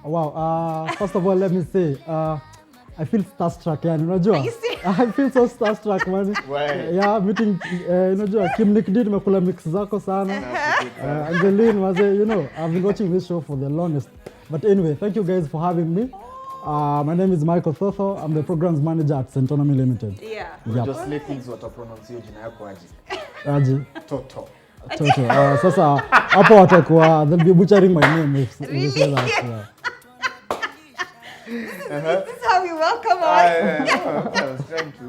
Wow. First of all, let me say, I feel starstruck, yani, unajua? Are you serious? I feel so starstruck, man. Why? Yeah, meeting, unajua, Kim NICKDEE, nimekula mix zako sana. Angeline, you know, I've been watching this show for the longest. But anyway, thank you guys for having me. My name is Michael THOTHO. I'm the programs manager at Centonomy Limited. Yeah. Yep. Just let things what I pronounce your jina yako aje. Aji. THOTHO. THOTHO. Sasa, hapo watakuwa, they'll be butchering my name if you say that. Yeah. This is how we welcome us. I was trying to.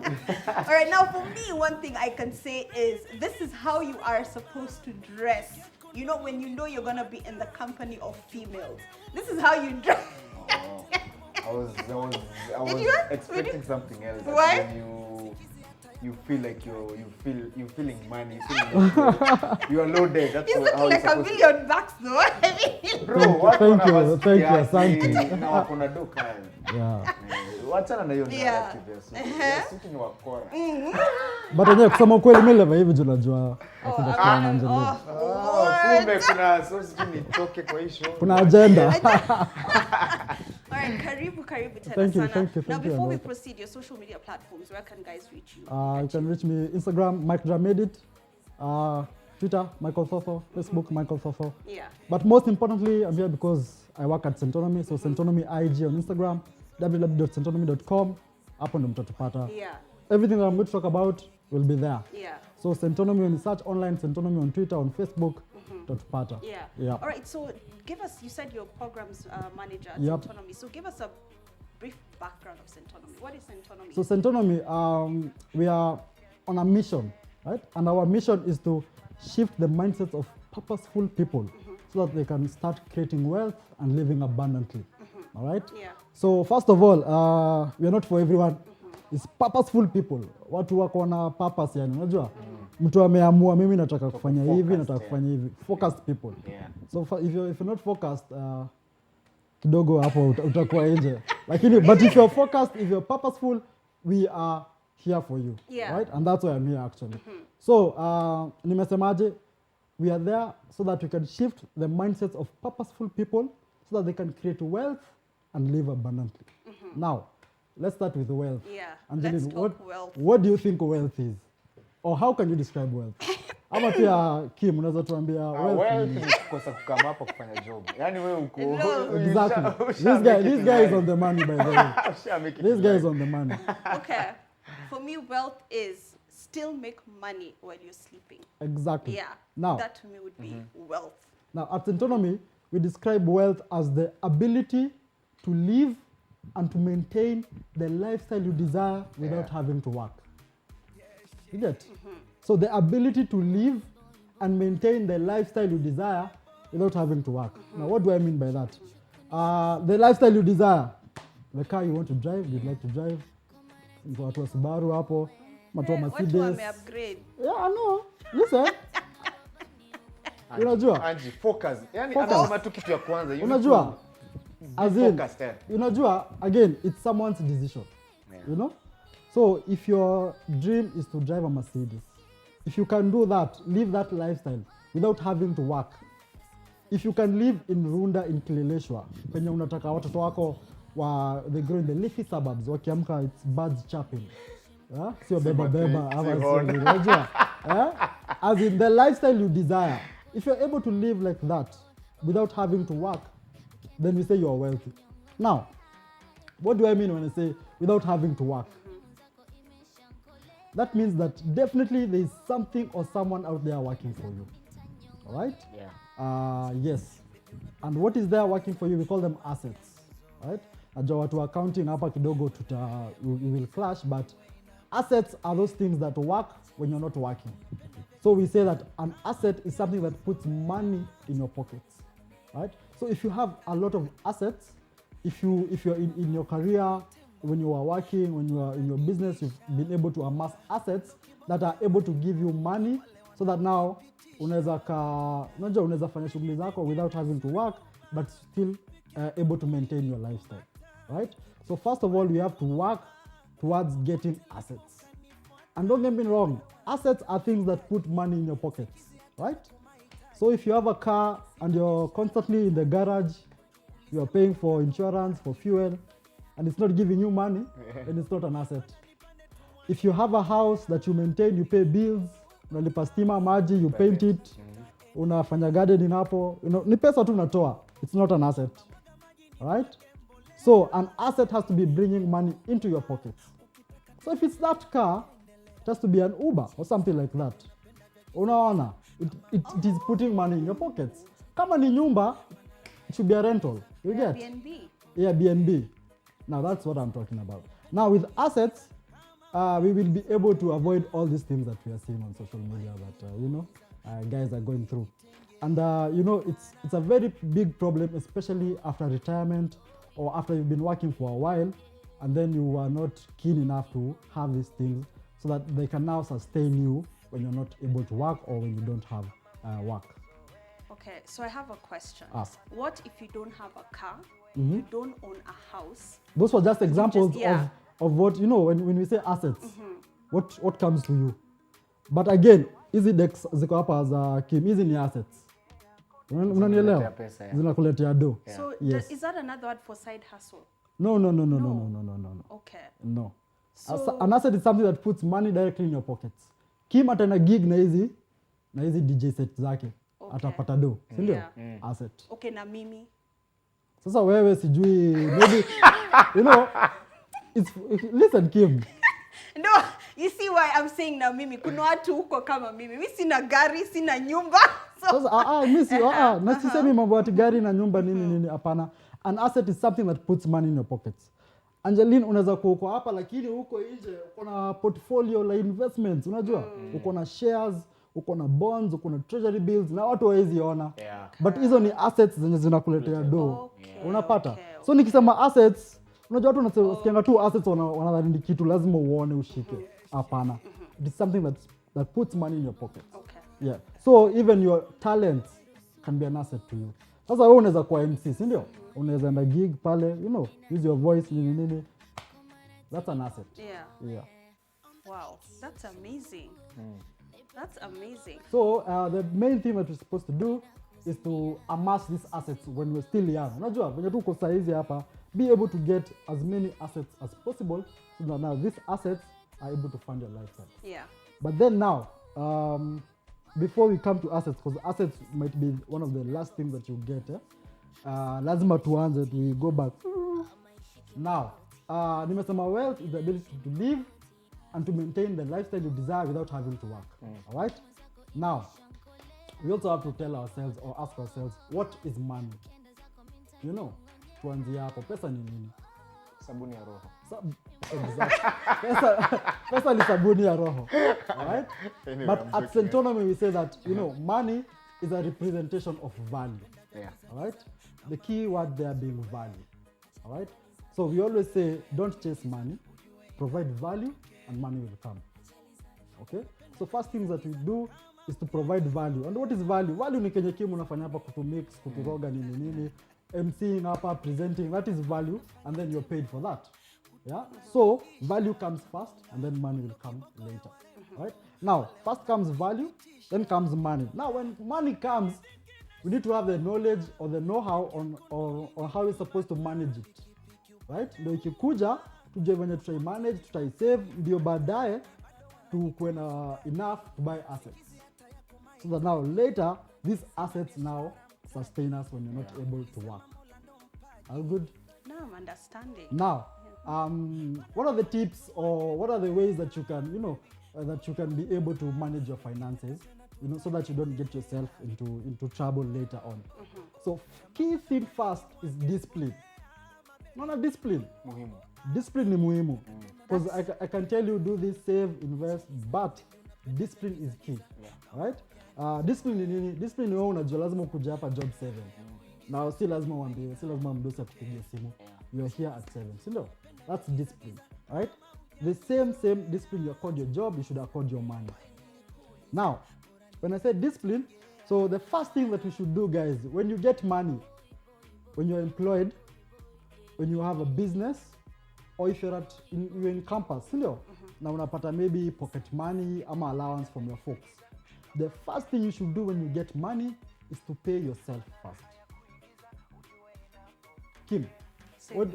All right, now for me, one thing I can say is this is how you are supposed to dress. You know, when you know you're going to be in the company of females. This is how you dress. Oh, I was expecting something else. Why? When you feel like you're feeling money, you are loaded. That's He's how looking like it's $1 million though. I mean, Bro, what Thank you, asante. Na wako na duka. Yeah. Wachana na hiyo Yeah. narrative. Suti ni wakora. But anyway, kusema ukweli mimi leva hivi unajua hakuna kitu na Angeline. Kumbe kuna source nitoke kwa hii show. Kuna agenda. all right, karibu tena Thank you, sana. thank you, Now thank you, before we Amanda. proceed, your social media platforms, where can guys reach you? You can reach me Instagram, MikeDramedit, Twitter, Michael THOTHO, Facebook, Michael THOTHO. Yeah. But most importantly, I'm here because I work at Centonomy. So Centonomy IG on Instagram, www.centonomy.com. Hapo ndo mtatupata. Yeah. Everything that I'm going to talk about will be there. Yeah. So Centonomy on search online, Centonomy on Twitter, on Facebook, mtatupata. Yeah. Yeah. All right, so give us, you said you're programs manager at Yep. Centonomy. So give us a brief background of Centonomy. What is Centonomy? So Centonomy, we are on a mission, right? And our mission is to shift the mindsets of purposeful people so that they can start creating wealth and living abundantly. All right? Yeah. So first of all, we are not for everyone. It's purposeful people. Watu wako na purpose yani, unajua? Mtu ameamua mimi nataka kufanya hivi, nataka kufanya hivi. Focused people. Yeah. So if you're not focused, kidogo hapo utakuwa nje. Lakini but if you're focused, if you're purposeful, we are here for you. Yeah. Right? And that's why I'm here actually. So, nimesemaje, we are there so that we can shift the mindsets of purposeful people so that they can create wealth and live abundantly. Now, let's start with wealth. Yeah. Angeline, Let's talk wealth. what do you think wealth is? Or how can you describe wealth? Ama pia Kim, unaweza tuambia Wealth ni kukosa kukama hapa kufanya job. Yaani wewe uko Exactly. This guy is on the money, by the way. This guy is on the money. Okay. For me, wealth is still make money while you're sleeping. Exactly. Yeah. Now, that to me would be wealth. Now, at Centonomy, we describe wealth as the ability to live and to maintain the lifestyle you desire without having to work. You get? So the ability to live and maintain the lifestyle you desire without having to work. Now, what do I mean by that? The lifestyle you desire, the car you want to drive, you'd like to drive. Watu wa Subaru hapo, watu wa Mercedes. Watu wame-upgrade. Yeah, I know. Listen. Unajua? Angie, focus. Yaani Focus. anasema tu kitu ya kwanza. You need Unajua? to As be in, focused, unajua, again, it's someone's decision. Yeah. You know? So if your dream is to drive a Mercedes, if you can do that, live that lifestyle without having to work. If you can live in Runda, in Kileleshwa, penye unataka watoto wako they grow in the leafy suburbs, wakiamka it's birds chirping. Yeah? Sio beba ama sio unajua. Yeah? As in the lifestyle you desire. If you're able to live like that without having to work, then we say you are wealthy. Now, what do I mean when I say without having to work? That means that definitely there is something or someone out there working for you. All right? Yeah. Yes. And what is there working for you? We call them assets. Right? Najua watu accounting hapa kidogo we will clash, but assets are those things that work when you're not working. So we say that an asset is something that puts money in your pockets. Right? So if you have a lot of assets, if you're in your career, when you are working, when you are in your business, you've been able to amass assets that are able to give you money so that now unaweza fanya shughuli zako without having to work, but still able to maintain your lifestyle, right? So first of all, we have to work towards getting assets. And don't get me wrong, assets are things that put money in your pockets, right? So if you have a car and you're constantly in the garage, you are paying for insurance, for fuel, and it's not giving you money, then it's not an asset. If you have a house that you maintain, you pay bills, unalipa stima, maji, you paint it, unafanya gardening hapo, ni pesa tu unatoa. It's not an asset. Right? So an asset has to be bringing money into your pockets. So if it's that car, it has to be an Uber or something like that. Unaona, it is putting money in your pockets. Kama ni nyumba, it should be a rental. You get? Airbnb. Yeah, BNB. Now that's what I'm talking about. Now with assets, we will be able to avoid all these things that we are seeing on social media that guys are going through. And it's a very big problem, especially after retirement or after you've been working for a while, and then you are not keen enough to have these things so that they can now sustain you when you're not able to work or when you don't have work. Okay, so I have a question. Ask. What if you don't have a car, you don't own a house? Those were just examples yeah. of what, when we say assets, what comes to you. But again, hizi decks ziko hapa za Kim, hizi ni assets. Unanielewa? Zinakuletea do. So Yes. is that another word for side hustle? No. Okay. No. So, An asset is something that puts money directly in your pockets. Kim atana gig na hizi DJ set zake. Atapata do. Si ndio? Asset. Okay, na mimi. Sasa wewe sijui maybe listen Kim. No, you see why I'm saying na mimi. Kuna watu huko kama mimi. Mimi sina gari, sina nyumba. Sasa na sisemi mambo ati gari na nyumba nini hapana. An asset is something that puts money in your pockets. Angeline, unaweza kuwa uko hapa lakini huko nje uko na portfolio la investments, unajua? Uko na shares, uko na bonds, uko na treasury bills na watu hawezi ona. But hizo ni assets zenye zinakuletea do. Unapata? So nikisema assets, unajua watu wanasikianga tu assets wanadhani ni kitu lazima uone ushike. Hapana. It is something that puts money in your pockets. Okay. Yeah. So even your talents can be an asset to you. Sasa wewe unaweza kuwa MC, si ndio? Unaweza enda gig pale, use your voice nini. That's an asset. Yeah. Wow, that's amazing. That's amazing. So the main thing that we're supposed to do is to amass these assets when we're still young. Unajua, venye tuko saa hizi hapa, be able to get as many assets as possible so that now these assets are able to fund your lifestyle. Yeah. But then now, before we come to assets, because assets might be one of the last things that you get, lazima tuanze, we go back. Now, nimesema wealth is the ability to live and to maintain the lifestyle you desire without having to work. All right? Now, we also have to tell ourselves or ask ourselves, what is money? Tuanzie hapo, pesa ni nini? Sabuni ya roho. Exactly. Pesa ni sabuni ya roho. Alright? Anyway, But at Centonomy we say that, money is a representation of value. Yeah. Alright? The key word there being value. Alright? So we always say, don't chase money, provide value and money will come. Okay? So first things that we do is to provide value. And what is value? Value ni kenye Kim unafanya hapa kutumix, kuturoga nini, MCing hapa, presenting, that is value, and then you're paid for that. Yeah? So value comes first and then money will come later. Right? Now, first comes value, then comes money. Now when money comes, we need to have the knowledge or the know-how on how we're supposed to manage it. Right? Ndio ikikuja, tujue venye tutaimanage, tutaisave, ndio baadaye tukuwe na enough to buy assets. So that now later, these assets now sustain us when you're not able to work. All good? No, I'm understanding. Now, what are the tips or what are the ways that you can, that you can be able to manage your finances, so that you don't get yourself into trouble later on. So key thing first is discipline. Discipline. Muhimu. Discipline ni muhimu. Because I can tell you do this, save, invest, but discipline is key. Right? Discipline ni nini? Discipline ni wewe unajua lazima kuja hapa job 7. Now si lazima uambie, si lazima mdosi akupigie simu. You are here at 7. Si ndio? That's discipline. Right? The same discipline you accord your job, you should accord your money. Now, when I say discipline, so the first thing that you should do, guys, when you get money, when you're employed, when you have a business, or if you're in campus, na unapata maybe pocket money ama allowance from your folks. The first thing you should do when you get money is to pay yourself first. Kim, Savings.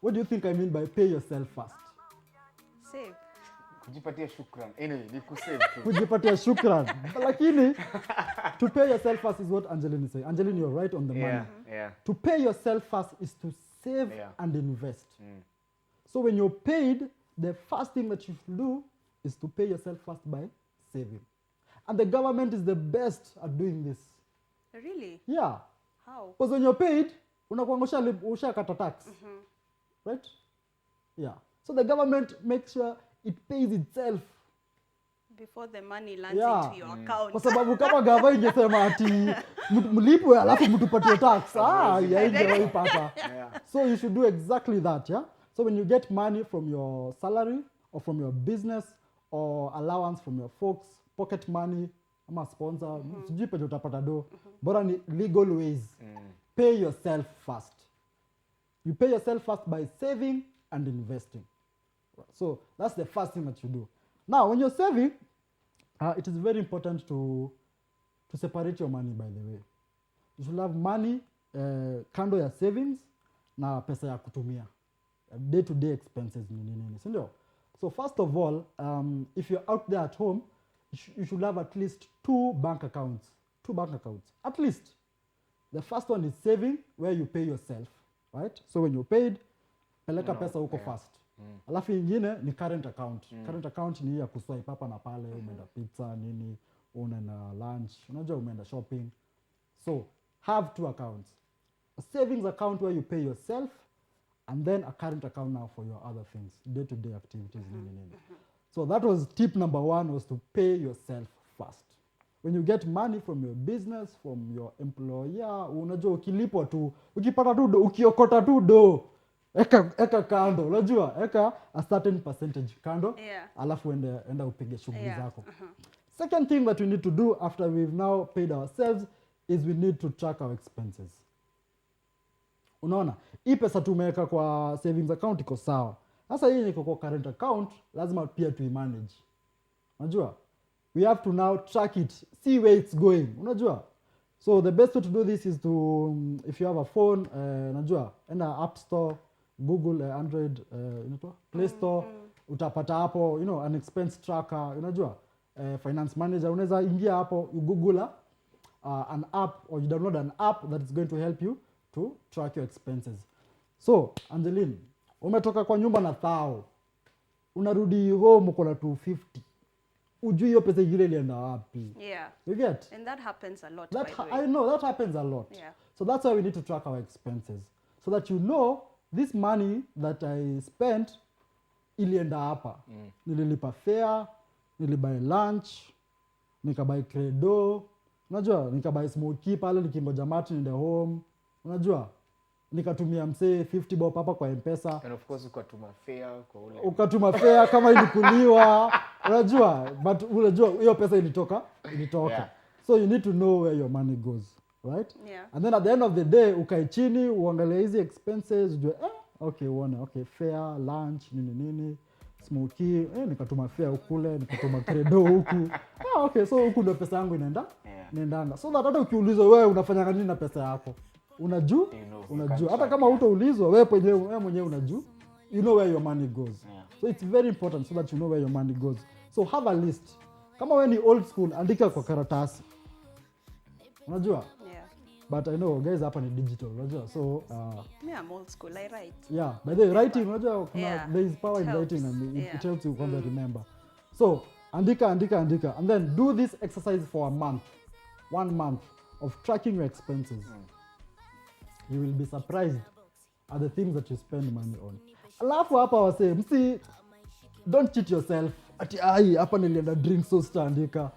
what do you think I mean by pay yourself first? Save. Kujipatia shukran. Anyway, ni kusave tu. Kujipatia shukran. Lakini, to pay yourself first is what Angeline is saying. Angeline, you're right on the money. Yeah. To pay yourself first is to save and invest. So when you're paid, the first thing that you should do is to pay yourself first by saving. And the government is the best at doing this. Really? Yeah. How? Because when you're paid, unakuwa ushakata tax. Right? Yeah. So the government makes sure it pays itself. Before the money lands into your account. Kwa sababu kama gava ingesema ati mlipwe alafu mtupatie tax. Ingewaipata. So you should do exactly that, yeah? So when you get money from your salary or from your business or allowance from your folks, pocket money, ama sponsor, sijui penye utapata do. Bora ni legal ways. Pay yourself first. You pay yourself first by saving and investing. So that's the first thing that you do. Now, when you're saving, it is very important to separate your money, by the way. You should have money, kando ya savings, na pesa ya kutumia. Day-to-day expenses. So first of all, if you're out there at home, you should have at least 2 bank accounts. 2 bank accounts, at least. The first one is saving, where you pay yourself, right? So when you're paid, peleka pesa huko first. Alafu ingine ni current account. Current account ni ya kuswipe hapa na pale, umeenda pizza, nini, unaenda lunch, unajua umeenda shopping. So have 2 accounts. A savings account where you pay yourself, and then a current account now for your other things, day-to-day activities, nini. So that was tip number 1, was to pay yourself first. When you get money from your business, from your employer, unajua ukilipwa tu, ukipata tu do, ukiokota tu do, eka kando, unajua, eka a certain percentage kando, alafu enda upige shughuli zako. Second thing that we need to do after we've now paid ourselves is we need to track our expenses. Unaona, hii pesa tumeweka kwa savings account iko sawa. Sasa hii iko kwa current account, lazima pia tuimanage. Unajua? We have to now track it, see where it's going. Unajua? So the best way to do this is to, if you have a phone, unajua, enda App Store, Google, Android, Play Store, utapata hapo, an expense tracker, unajua, finance manager, unaweza ingia hapo, you Google an app, or you download an app that is going to help you to track your expenses. So, Angeline, umetoka kwa nyumba na 1,000, unarudi home uko na 250. Ujui hiyo pesa ile ilienda wapi? Yeah. You get? And that happens a lot, by the way. I know, that happens a lot. Yeah. So that's why we need to track our expenses. So that you know, this money that I spent, ilienda hapa. Nililipa fare, nilibuy lunch, nikabuy credo, unajua, nikabuy smoky pale, nikingoja Martin in the home, unajua, nikatumia msee 50 bob hapa kwa M-Pesa. And of course ukatuma fare kwa ule. Ukatuma fare kama ilikuliwa, unajua, but unajua hiyo pesa ilitoka. Yeah. So you need to know where your money goes, right? Yeah. And then at the end of the day, ukae chini, uangalie hizi expenses, ujue, okay, fare, lunch, nini, smoky, nikatuma fare ukule, nikatuma credo huku. Okay, so huku ndio pesa yangu inaendanga. So that hata ukiulizwa wewe unafanya nini na pesa yako, unajua. Hata kama hutaulizwa, wewe mwenyewe unajua. You know where your money goes. So it's very important so that you know where your money goes. So have a list. Kama wewe ni old school, andika kwa karatasi. Unajua? Yeah. But I know guys hapa ni digital, unajua. So I'm old school, I write. Yeah, by the way, writing, unajua, there is power in writing, and it helps you remember. So andika, and then do this exercise for a month. 1 month of tracking your expenses. You will be surprised at the things that you spend money on. Alafu hapa wase, don't cheat yourself. Ati hapa nilienda drink so andika.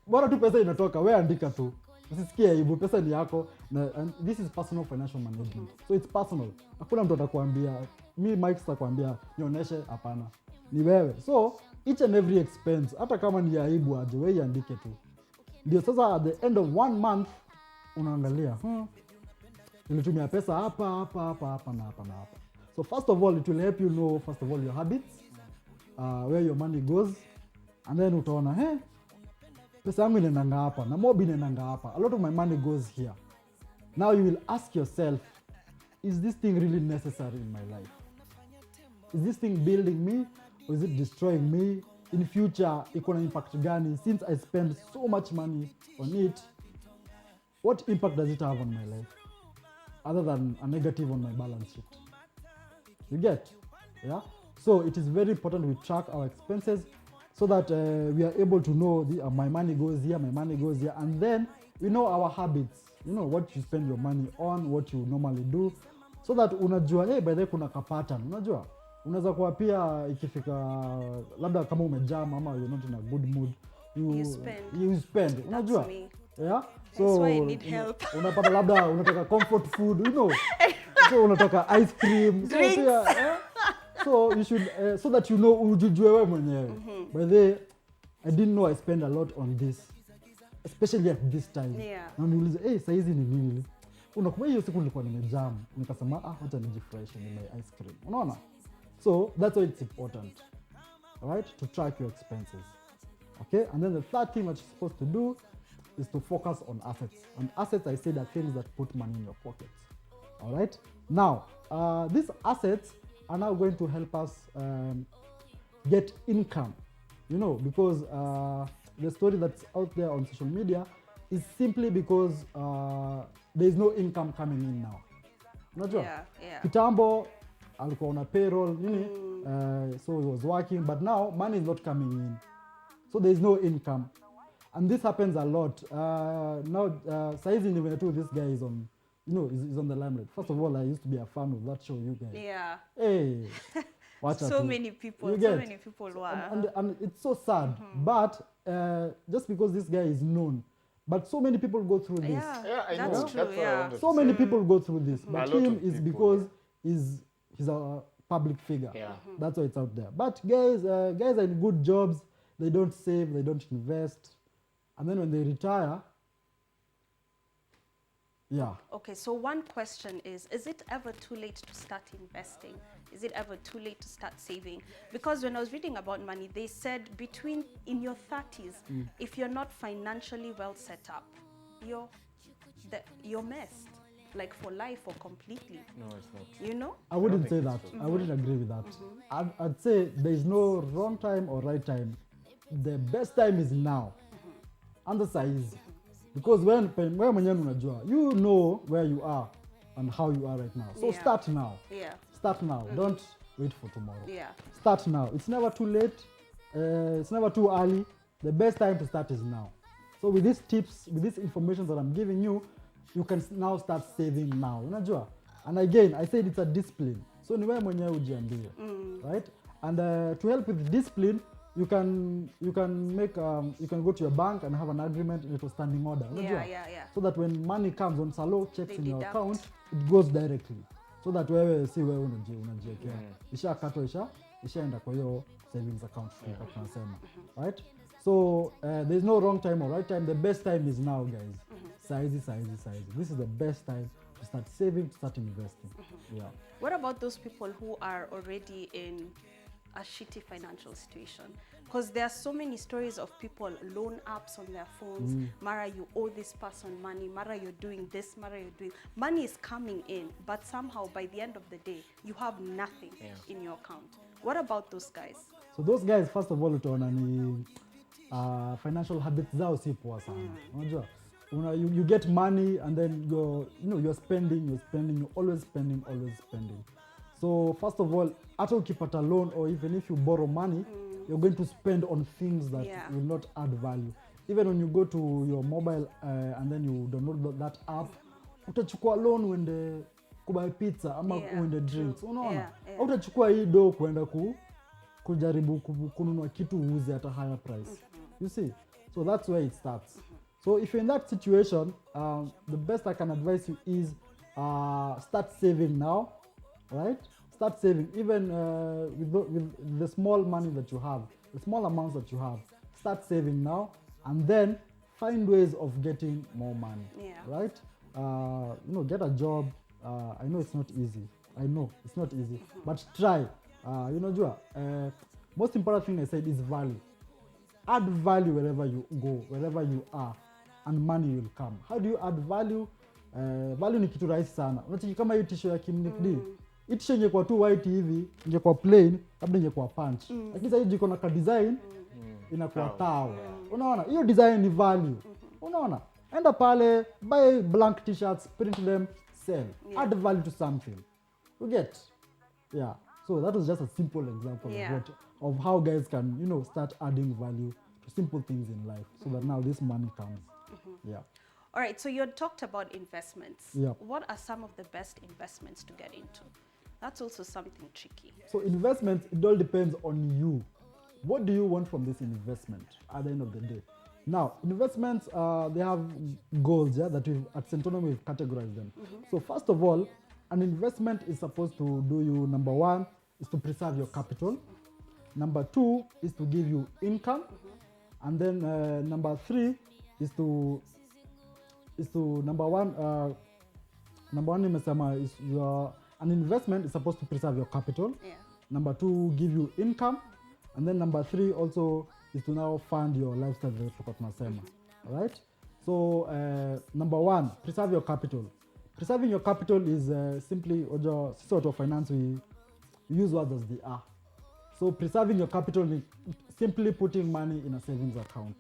Bora tu pesa inatoka, wewe andika tu. Usisikie aibu, pesa ni yako. And this is personal financial management. So it's personal. Hakuna mtu atakwambia, Mike sitakwambia nionyeshe, hapana. Ni wewe. So each and every expense, hata kama ni aibu aje, wewe andike tu. Ndio sasa at the end of 1 month unaangalia, nilitumia pesa hapa na hapa. So first of all, it will help you know, first of all, your habits, where your money goes, and then utaona, pesa yangu inaendanga hapa, na mobi inaendanga hapa. A lot of my money goes here. Now you will ask yourself, is this thing really necessary in my life? Is this thing building me or is it destroying me? In future, iko na impact gani? Since I spend so much money on it, what impact does it have on my life? Other than a negative on my balance sheet. You get? Yeah? So it is very important we track our expenses so that we are able to know my money goes here, my money goes here, and then we know our habits. You know what you spend your money on, what you normally do, so that unajua, hey, by the way kuna ka pattern, unajua? Unaweza kuwa pia ikifika labda kama umejam ama you're not in a good mood, you spend. Unajua? Yeah? So that's why I need help. Unapata labda unataka comfort food, you know. So unataka ice cream. So pia, so you should so that you know ujijue wewe mwenyewe. By the way, I didn't know I spend a lot on this, especially at this time. Yeah. Na niulize, hey, saizi ni nini? Unakumbuka hiyo siku nilikuwa nimejam, nikasema acha nijifurahishe ni my ice cream. Unaona? So that's why it's important, right, to track your expenses. Okay, and then the third thing that you're supposed to do is to focus on assets. And assets, I said, are things that put money in your pockets. All right. Now, these assets are now going to help us get income. You know, because the story that's out there on social media is simply because there is no income coming in now. Unajua? Yeah. Kitambo alikuwa on a payroll, so he was working, but now money is not coming in. So there is no income. And this happens a lot. Now, saizi even too, this guy is on, is on the limelight. First of all, I used to be a fan of that show, you guys. Yeah. Hey, watch so many people were. And it's so sad. But just because this guy is known, but so many people go through this. Yeah, I that's know. true. That's Yeah. So many people go through this. A But lot him of is people, because he's a public figure. Yeah. That's why it's out there. But guys are in good jobs. They don't save, they don't invest. And then when they retire, yeah. Okay, so one question is it ever too late to start investing? Is it ever too late to start saving? Because when I was reading about money, they said in your 30s, if you're not financially well set up, you're messed, like for life or completely. No, it's not. You know? I wouldn't say that. I wouldn't agree with that. I'd say there is no wrong time or right time. The best time is now. And that's easy. Because when unajua, you know where you are and how you are right now. So start now. Yeah. Start now. Don't wait for tomorrow. Yeah. Start now. It's never too late. It's never too early. The best time to start is now. So with these tips, with this information that I'm giving you, you can now start saving now. Unajua? And again, I said it's a discipline. So ni wewe mwenyewe ujiambie. Right? And to help with discipline, you can go to your bank and have an agreement and it was standing order. Yeah. So that when money comes, when Salo checks in your account, it goes directly. So that wewe si wewe unajiwekea. Ishakatwa ishaenda kwa hiyo savings account tunasema. Right? So there's no wrong time or right time. The best time is now, guys. Saizi. This is the best time to start saving, to start investing. Yeah. What about those people who are already in a shitty financial situation? Because there are so many stories of people, loan apps on their phones. Mara, you owe this person money. Mara, you're doing this. Mara, you're doing. Money is coming in, but somehow by the end of the day, you have nothing in your account. What about those guys? So those guys, first of all, utaona ni financial habits zao si poa sana. Unajua? You get money and then you're spending, you're always spending. So first of all, hata ukipata loan or even if you borrow money, you're going to spend on things that will not add value. Even when you go to your mobile and then you download that app, utachukua loan uende kubuy pizza ama uende drinks. Unaona? Utachukua hii do kuenda kujaribu kununua kitu uuze at a higher price. You see? So that's where it starts. So if you're in that situation, the best I can advise you is start saving now, right? Start saving, even with the small money that you have, the small amounts that you have. Start saving now, and then find ways of getting more money, right? Get a job. I know it's not easy. But try. Most important thing I said is value. Add value wherever you go, wherever you are, and money will come. How do you add value? Value ni kitu rahisi sana. Unachiki kama hii t-shirt ya Kim NICKDEE. Hii t-shirt ingekuwa tu white hivi, ingekuwa plain, labda ingekuwa punch. Lakini sasa hii jiko na ka design inakuwa tao. Unaona? Hiyo design ni value. Unaona? Enda pale, buy blank t-shirts, print them, sell. Add value to something. You get? Yeah. So that was just a simple example of how guys can, start adding value to simple things in life so that now this money comes. Yeah. All right, so you had talked about investments. Yeah. What are some of the best investments to get into? That's also something tricky. So investments, it all depends on you. What do you want from this investment at the end of the day? Now, investments, they have goals that we at Centonomy we've categorized them. So first of all, an investment is supposed to do you, number one, is to preserve your capital. Number two is to give you income. And then number three is to number one nimesema is an investment is supposed to preserve your capital. Yeah. Number two, give you income. And then number three also is to now fund your lifestyle vile tulikuwa tunasema. Alright? So number one, preserve your capital. Preserving your capital is simply, sisi watu wa finance, we use words as they are. So preserving your capital is simply putting money in a savings account.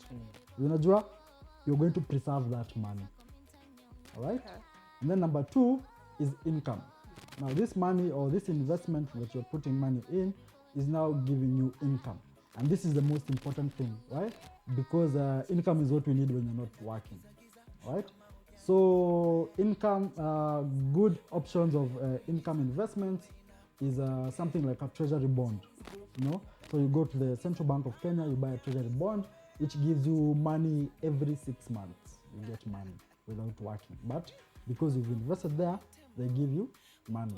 Unajua, you're going to preserve that money. Alright? Okay. And then number two is income. Now this money or this investment that you're putting money in is now giving you income. And this is the most important thing, right? Because income is what we need when you're not working, right? So income, good options of income investments is something like a treasury bond, So you go to the Central Bank of Kenya, you buy a treasury bond, which gives you money every 6 months. You get money without working. But because you've invested there, they give you money.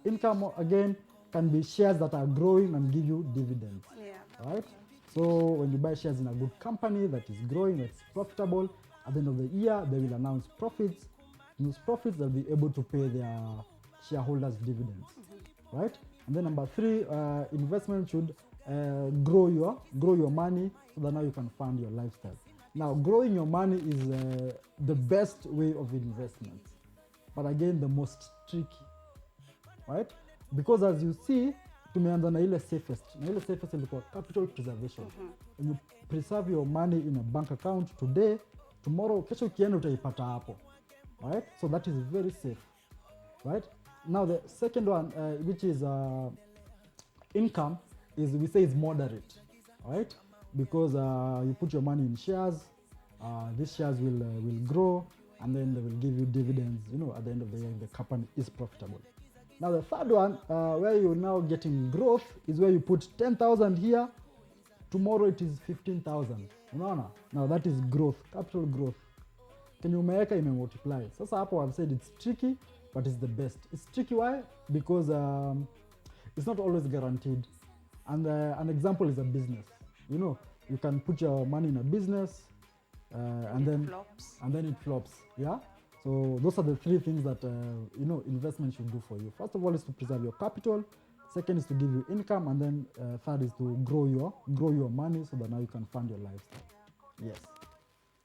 Income, again, can be shares that are growing and give you dividends. Yeah. Right? So when you buy shares in a good company that is growing, that's profitable, at the end of the year, they will announce profits. Those profits, they'll be able to pay their shareholders dividends. Right? And then number three, investment should grow your money so that now you can fund your lifestyle. Now, growing your money is the best way of investment, but again, the most tricky, right? Because as you see, tumeanza na ile safest. Na ile safest ilikuwa capital preservation. When you preserve your money in a bank account today, tomorrow, kesho ukienda utaipata hapo, right? So that is very safe, right? Now the second one, which is income, is we say is moderate, right? Because you put your money in shares, these shares will grow, and then they will give you dividends, at the end of the year if the company is profitable. Now the third one, where you're now getting growth, is where you put 10,000 here, tomorrow it is 15,000. Now that is growth, capital growth. Can you make it multiply? Sasa hapo I've said it's tricky, but it's the best. It's tricky, why? Because it's not always guaranteed. And an example is a business. You can put your money in a business, and then it flops. Yeah. So those are the three things that investment should do for you. First of all, is to preserve your capital. Second is to give you income, and then third is to grow your money so that now you can fund your lifestyle. Yes.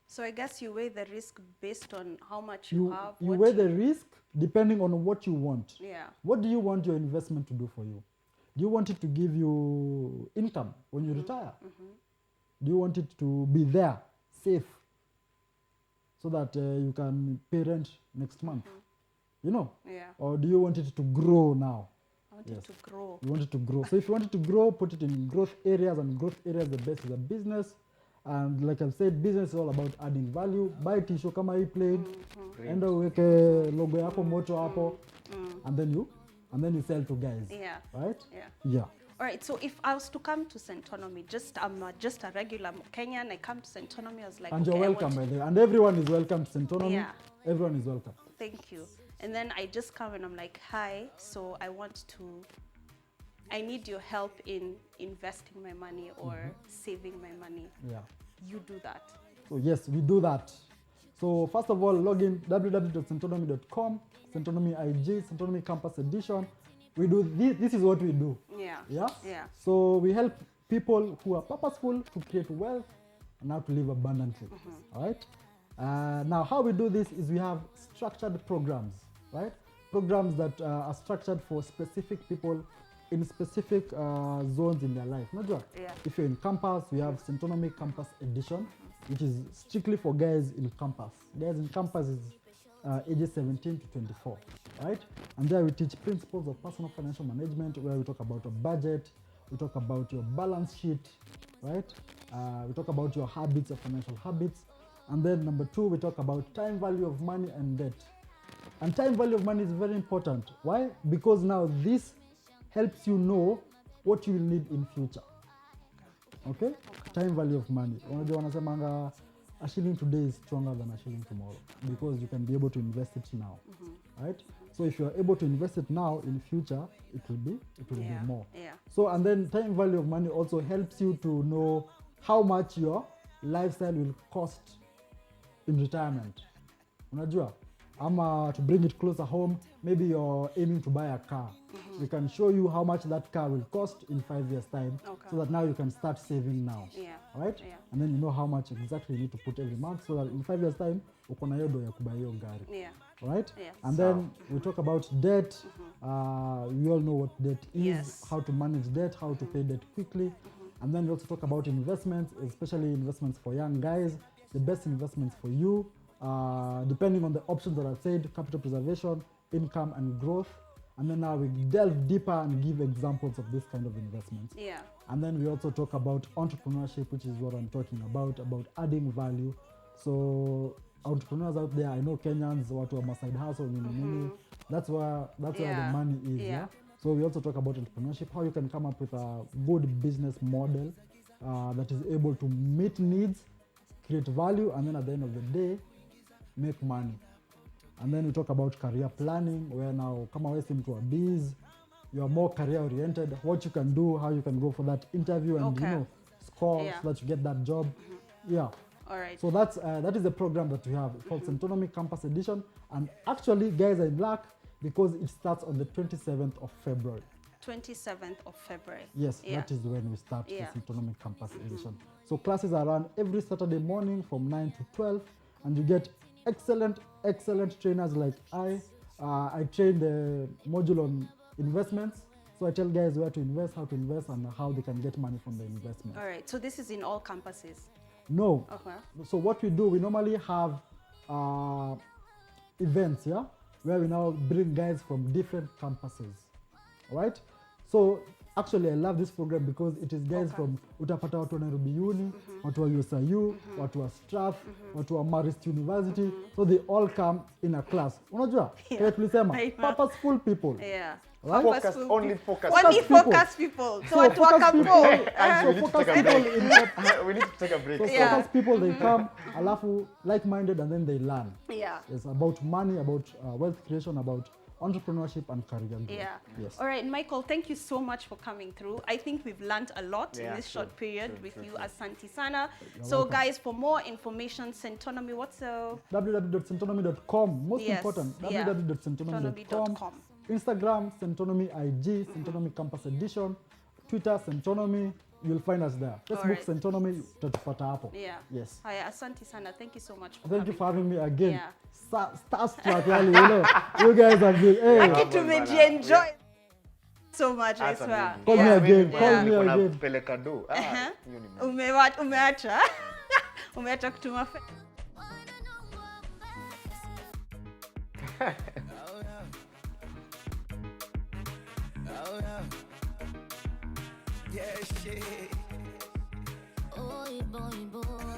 So I guess you weigh the risk based on how much you have. You weigh the risk depending on what you want. Yeah. What do you want your investment to do for you? Do you want it to give you income when you retire? Do you want it to be there, safe, so that you can pay rent next month? Yeah. Or do you want it to grow now? I want it to grow. You want it to grow. So if you want it to grow, put it in growth areas, and growth areas, the best is a business. And like I've said, business is all about adding value. Buy t-shirt kama hii plaid, enda uweke logo yako moto hapo, and then you sell to guys. Yeah. Right? Yeah. All right, so if I was to come to Centonomy, I'm just a regular Kenyan, I come to Centonomy, I was like, and okay, you're welcome, by the way. And everyone is welcome to Centonomy. Yeah. Everyone is welcome. Thank you. And then I just come and I'm like, hi, so I need your help in investing my money or saving my money. Yeah. You do that. So yes, we do that. So first of all, log in www.centonomy.com, Centonomy IG, Centonomy Campus Edition. We do this is what we do. Yeah. So we help people who are purposeful to create wealth and how to live abundantly. All right. Now, how we do this is we have structured programs, right? Programs that are structured for specific people in specific zones in their life. Unajua? Yeah. If you're in campus, we have Centonomy Campus Edition, which is strictly for guys in campus. Guys in campus is ages 17 to 24, right? And there we teach principles of personal financial management, where we talk about a budget, we talk about your balance sheet, right? We talk about your habits, your financial habits. And then number 2, we talk about time value of money and debt. And time value of money is very important. Why? Because now this helps you know what you will need in future. Okay? Time value of money. Unajua wanasemanga a shilling today is stronger than a shilling tomorrow, because you can be able to invest it now. Right? So if you are able to invest it now, in future it will be more. Yeah. So, and then time value of money also helps you to know how much your lifestyle will cost in retirement. Unajua? To bring it closer home, maybe you're aiming to buy a car. We can show you how much that car will cost in 5 years' time, so that now you can start saving now. Yeah. Right? Yeah. And then you know how much exactly you need to put every month, so that in 5 years' time, uko na hiyo do ya kubuy hiyo gari. Yeah. Right? Yes. And then we talk about debt. We all know what debt is, Yes. how to manage debt, how to pay debt quickly. And then we also talk about investments, especially investments for young guys, the best investments for you, depending on the options that I've said: capital preservation, income, and growth. And then now we delve deeper and give examples of this kind of investments. Yeah. And then we also talk about entrepreneurship, which is what I'm talking about adding value. So entrepreneurs out there, I know Kenyans, watu wa side hustle, that's where the money is. Yeah. So we also talk about entrepreneurship, how you can come up with a good business model that is able to meet needs, create value, and then at the end of the day, make money. And then we talk about career planning, where now, kama wewe si mtu wa biz, you are more career oriented, what you can do, how you can go for that interview and score so that you get that job. Yeah. All right. So that is the program that we have called Centonomy Campus Edition. And actually, guys are in luck because it starts on the 27th of February. 27th of February. Yes, that is when we start the Centonomy Campus Edition. So classes are run every Saturday morning from 9 to 12, and you get excellent trainers like I train the module on investments. So I tell guys where to invest, how to invest, and how they can get money from the investment. All right. So this is in all campuses? No. Okay. So what we do, we normally have events, where we now bring guys from different campuses. All right? So actually I love this program because it is guys from utapata watu wa Nairobi Uni, watu wa USIU, watu wa Strath, watu wa Marist University. So they all come in a class. Unajua? Kaya tulisema purposeful people. Yeah. Right? Only focus people. So we need to take a break. So focus people, they come, alafu like-minded, and then they learn. Yeah. It's about money, about wealth creation, about entrepreneurship and career growth. Yeah. Yes. All right, Michael, thank you so much for coming through. I think we've learned a lot in this short period with you. Asante sana. So welcome. guys, for more information, Centonomy, what's the... www.centonomy.com. Most important, Yeah. www.centonomy.com. Instagram, Centonomy IG, Centonomy Campus Edition. Twitter, Centonomy. You'll find us there. Facebook, right. Centonomy, utatupata hapo. Yeah. Yes. Hi, Asante sana. Thank you so much for Thank you for having me again. Yeah. Starstruck, really, you guys have been, hey. Enjoy so much, I swear. Call me again, call me again. Umeacha. Umeacha kutuma Yeah, shit. Boy, boy, boy.